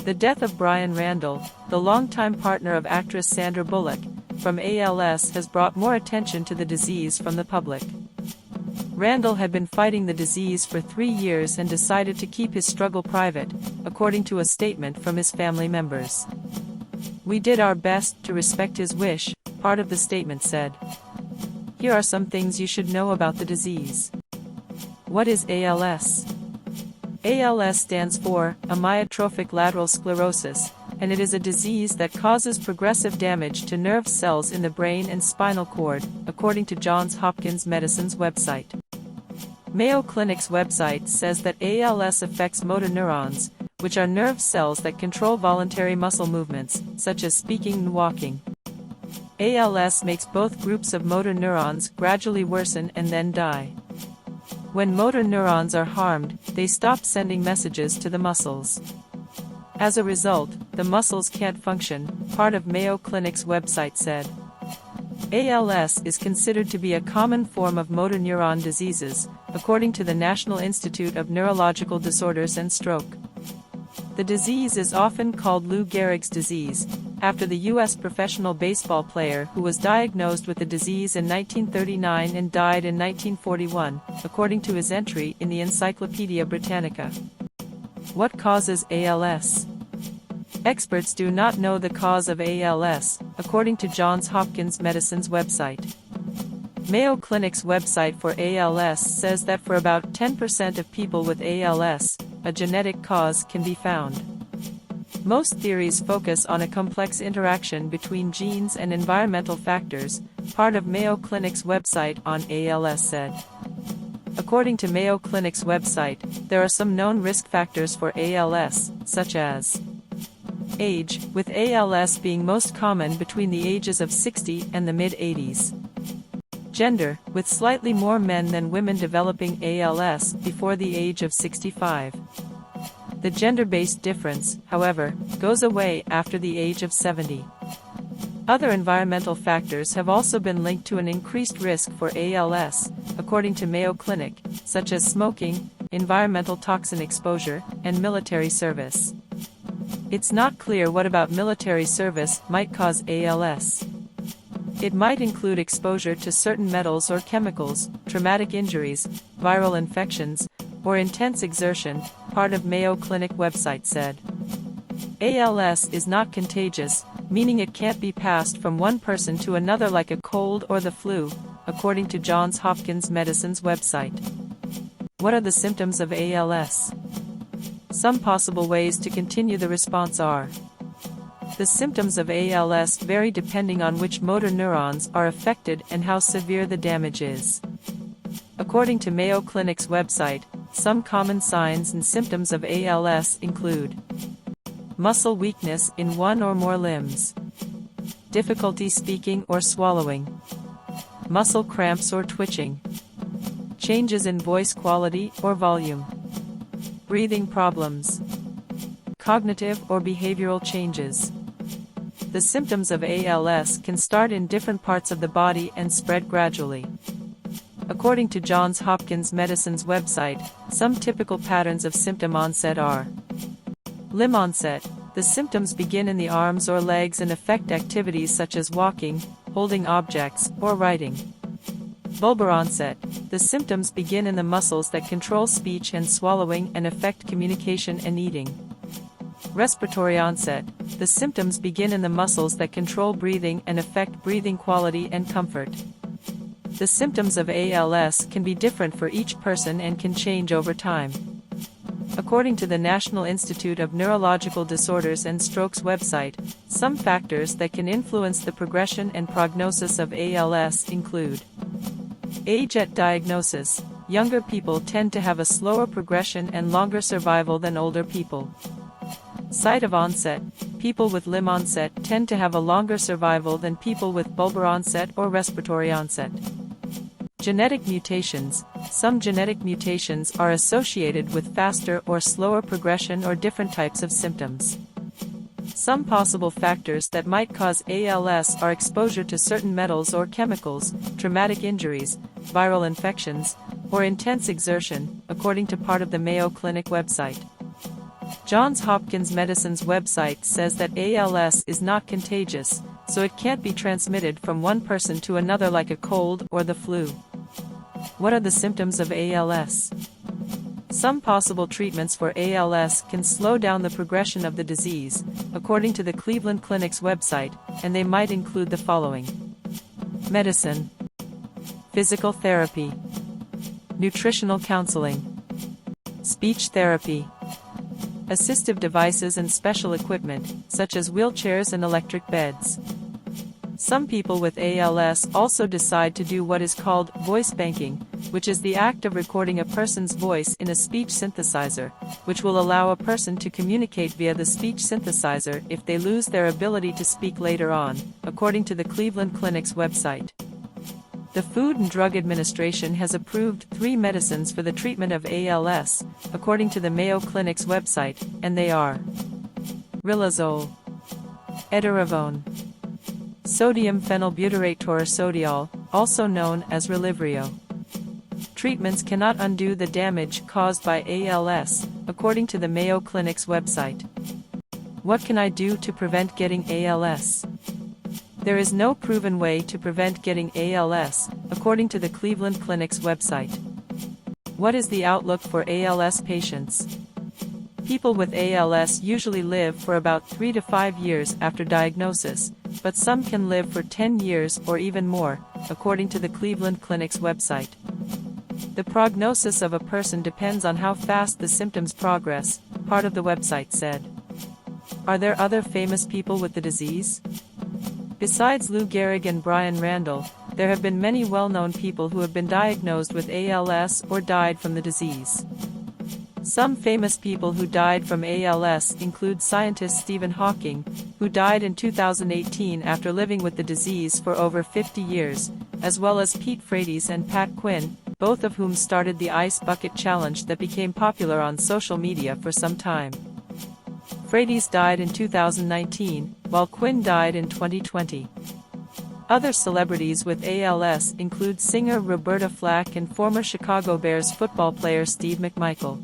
The death of Bryan Randall, the longtime partner of actress Sandra Bullock, from ALS has brought more attention to the disease from the public. Randall had been fighting the disease for 3 years and decided to keep his struggle private, according to a statement from his family members. "We did our best to respect his wish," part of the statement said. Here are some things you should know about the disease. What is ALS? ALS stands for amyotrophic lateral sclerosis, and it is a disease that causes progressive damage to nerve cells in the brain and spinal cord, according to Johns Hopkins Medicine's website. Mayo Clinic's website says that ALS affects motor neurons, which are nerve cells that control voluntary muscle movements, such as speaking and walking. ALS makes both groups of motor neurons gradually worsen and then die. When motor neurons are harmed, they stop sending messages to the muscles. As a result, the muscles can't function, part of Mayo Clinic's website said. ALS is considered to be a common form of motor neuron diseases, according to the National Institute of Neurological Disorders and Stroke. The disease is often called Lou Gehrig's disease, after the U.S. professional baseball player who was diagnosed with the disease in 1939 and died in 1941, according to his entry in the Encyclopaedia Britannica. What causes ALS? Experts do not know the cause of ALS, according to Johns Hopkins Medicine's website. Mayo Clinic's website for ALS says that for about 10% of people with ALS, a genetic cause can be found. Most theories focus on a complex interaction between genes and environmental factors, part of Mayo Clinic's website on ALS said. According to Mayo Clinic's website, there are some known risk factors for ALS, such as age, with ALS being most common between the ages of 60 and the mid-80s. Gender, with slightly more men than women developing ALS before the age of 65. The gender-based difference, however, goes away after the age of 70. Other environmental factors have also been linked to an increased risk for ALS, according to Mayo Clinic, such as smoking, environmental toxin exposure, and military service. It's not clear what about military service might cause ALS. It might include exposure to certain metals or chemicals, traumatic injuries, viral infections, or intense exertion, part of Mayo Clinic website said. ALS is not contagious, meaning it can't be passed from one person to another like a cold or the flu, according to Johns Hopkins Medicine's website. What are the symptoms of ALS? Some possible ways to continue the response are: the symptoms of ALS vary depending on which motor neurons are affected and how severe the damage is. According to Mayo Clinic's website, some common signs and symptoms of ALS include muscle weakness in one or more limbs, difficulty speaking or swallowing, muscle cramps or twitching, changes in voice quality or volume, breathing problems, cognitive or behavioral changes. The symptoms of ALS can start in different parts of the body and spread gradually. According to Johns Hopkins Medicine's website, some typical patterns of symptom onset are: limb onset. The symptoms begin in the arms or legs and affect activities such as walking, holding objects, or writing. Bulbar onset. The symptoms begin in the muscles that control speech and swallowing and affect communication and eating. Respiratory onset. The symptoms begin in the muscles that control breathing and affect breathing quality and comfort. The symptoms of ALS can be different for each person and can change over time. According to the National Institute of Neurological Disorders and Stroke's website, some factors that can influence the progression and prognosis of ALS include age at diagnosis. Younger people tend to have a slower progression and longer survival than older people. Site of onset. People with limb onset tend to have a longer survival than people with bulbar onset or respiratory onset. Genetic mutations. Some genetic mutations are associated with faster or slower progression or different types of symptoms. Some possible factors that might cause ALS are exposure to certain metals or chemicals, traumatic injuries, viral infections, or intense exertion, according to part of the Mayo Clinic website. Johns Hopkins Medicine's website says that ALS is not contagious, so it can't be transmitted from one person to another like a cold or the flu. What are the symptoms of ALS? Some possible treatments for ALS can slow down the progression of the disease, according to the Cleveland Clinic's website, and they might include the following: medicine, physical therapy, nutritional counseling, speech therapy, assistive devices and special equipment, such as wheelchairs and electric beds. Some people with ALS also decide to do what is called voice banking, which is the act of recording a person's voice in a speech synthesizer, which will allow a person to communicate via the speech synthesizer if they lose their ability to speak later on, according to the Cleveland Clinic's website. The Food and Drug Administration has approved 3 medicines for the treatment of ALS, according to the Mayo Clinic's website, and they are riluzole, edaravone, sodium phenylbutyrate taurursodiol, also known as Relyvrio. Treatments cannot undo the damage caused by ALS, according to the Mayo Clinic's website. What can I do to prevent getting ALS? There is no proven way to prevent getting ALS, according to the Cleveland Clinic's website. What is the outlook for ALS patients? People with ALS usually live for about 3 to 5 years after diagnosis, but some can live for 10 years or even more, according to the Cleveland Clinic's website. The prognosis of a person depends on how fast the symptoms progress, part of the website said. Are there other famous people with the disease? Besides Lou Gehrig and Bryan Randall, there have been many well-known people who have been diagnosed with ALS or died from the disease. Some famous people who died from ALS include scientist Stephen Hawking, who died in 2018 after living with the disease for over 50 years, as well as Pete Frates and Pat Quinn, both of whom started the Ice Bucket Challenge that became popular on social media for some time. Frates died in 2019, while Quinn died in 2020. Other celebrities with ALS include singer Roberta Flack and former Chicago Bears football player Steve McMichael.